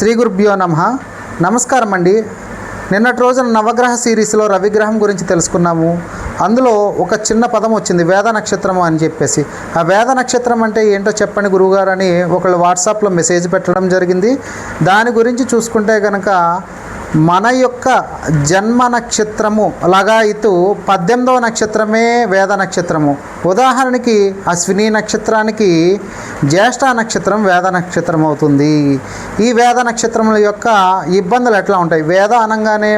శ్రీ గురుభ్యో నమః. నమస్కారం అండి. నిన్నటి రోజున నవగ్రహ సిరీస్లో రవిగ్రహం గురించి తెలుసుకున్నాము. అందులో ఒక చిన్న పదం వచ్చింది, వేద నక్షత్రం అని చెప్పేసి. ఆ వేద నక్షత్రం అంటే ఏంటో చెప్పండి గురువుగారు అని ఒకళ్ళు వాట్సాప్లో మెసేజ్ పెట్టడం జరిగింది. దాని గురించి చూసుకుంటే కనుక మన యొక్క జన్మ నక్షత్రము లగాయితూ 18వ నక్షత్రమే వేద నక్షత్రము. ఉదాహరణకి అశ్విని నక్షత్రానికి జ్యేష్ఠ నక్షత్రం వేద నక్షత్రం అవుతుంది. ఈ వేద నక్షత్రముల యొక్క ఇబ్బందులు ఎట్లా ఉంటాయి? వేద అనగానే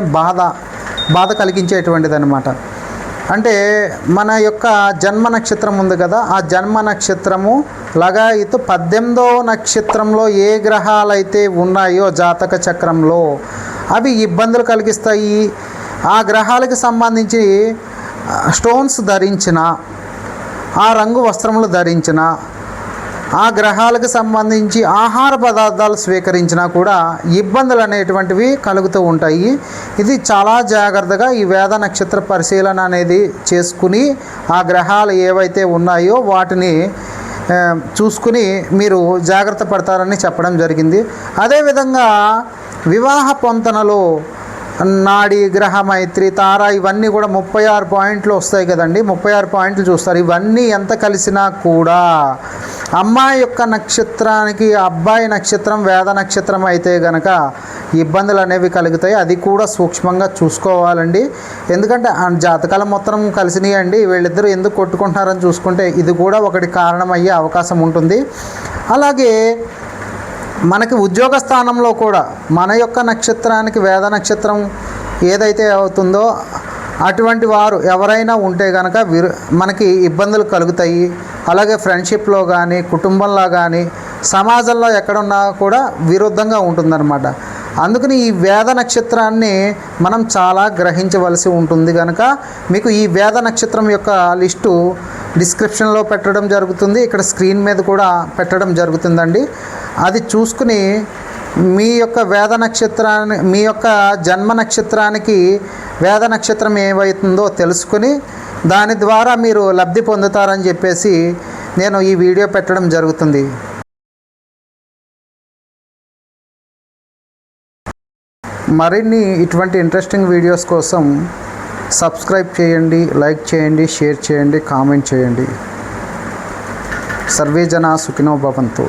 బాధ కలిగించేటువంటిది అనమాట. అంటే మన యొక్క జన్మ నక్షత్రం ఉంది కదా, ఆ జన్మ నక్షత్రము లగాయితూ 18వ నక్షత్రంలో ఏ గ్రహాలైతే ఉన్నాయో జాతక చక్రంలో అవి ఇబ్బందులు కలిగిస్తాయి. ఆ గ్రహాలకు సంబంధించి స్టోన్స్ ధరించిన, ఆ రంగు వస్త్రములు ధరించిన, ఆ గ్రహాలకు సంబంధించి ఆహార పదార్థాలు స్వీకరించినా కూడా ఇబ్బందులు అనేటువంటివి కలుగుతూ ఉంటాయి. ఇది చాలా జాగ్రత్తగా ఈ వేద నక్షత్ర పరిశీలన అనేది చేసుకుని ఆ గ్రహాలు ఏవైతే ఉన్నాయో వాటిని చూసుకుని మీరు జాగ్రత్త పడతారని చెప్పడం జరిగింది. అదేవిధంగా వివాహ పొంతనలో నాడి, గ్రహ మైత్రి, తార ఇవన్నీ కూడా 36 పాయింట్లు వస్తాయి కదండి. 36 పాయింట్లు చూస్తారు. ఇవన్నీ ఎంత కలిసినా కూడా అమ్మాయి యొక్క నక్షత్రానికి అబ్బాయి నక్షత్రం వేద నక్షత్రం అయితే గనక ఇబ్బందులు అనేవి కలుగుతాయి. అది కూడా సూక్ష్మంగా చూసుకోవాలండి. ఎందుకంటే జాతకాల మొత్తం కలిసినాయండి, వీళ్ళిద్దరూ ఎందుకు కొట్టుకుంటున్నారని చూసుకుంటే ఇది కూడా ఒకటి కారణమయ్యే అవకాశం ఉంటుంది. అలాగే మనకి ఉద్యోగ స్థానంలో కూడా మన యొక్క నక్షత్రానికి వేద నక్షత్రం ఏదైతే అవుతుందో అటువంటి వారు ఎవరైనా ఉంటే కనుక మనకి ఇబ్బందులు కలుగుతాయి. అలాగే ఫ్రెండ్షిప్లో కానీ కుటుంబంలో కానీ సమాజంలో ఎక్కడున్నా కూడా విరుద్ధంగా ఉంటుందన్నమాట. అందుకని ఈ వేద నక్షత్రాన్ని మనం చాలా గ్రహించవలసి ఉంటుంది. కనుక మీకు ఈ వేద నక్షత్రం యొక్క లిస్టు డిస్క్రిప్షన్లో పెట్టడం జరుగుతుంది, ఇక్కడ స్క్రీన్ మీద కూడా పెట్టడం జరుగుతుందండి. అది చూసుకుని మీ యొక్క వేద నక్షత్రాన్ని, మీ యొక్క జన్మ నక్షత్రానికి వేద నక్షత్రం ఏమవుతుందో తెలుసుకుని దాని ద్వారా మీరు లబ్ధి పొందుతారని చెప్పేసి నేను ఈ వీడియో పెట్టడం జరుగుతుంది. మరిన్ని ఇటువంటి ఇంట్రెస్టింగ్ వీడియోస్ కోసం సబ్స్క్రైబ్ చేయండి, లైక్ చేయండి, షేర్ చేయండి, కామెంట్ చేయండి. సర్వే జనా సుఖినో భవంతు.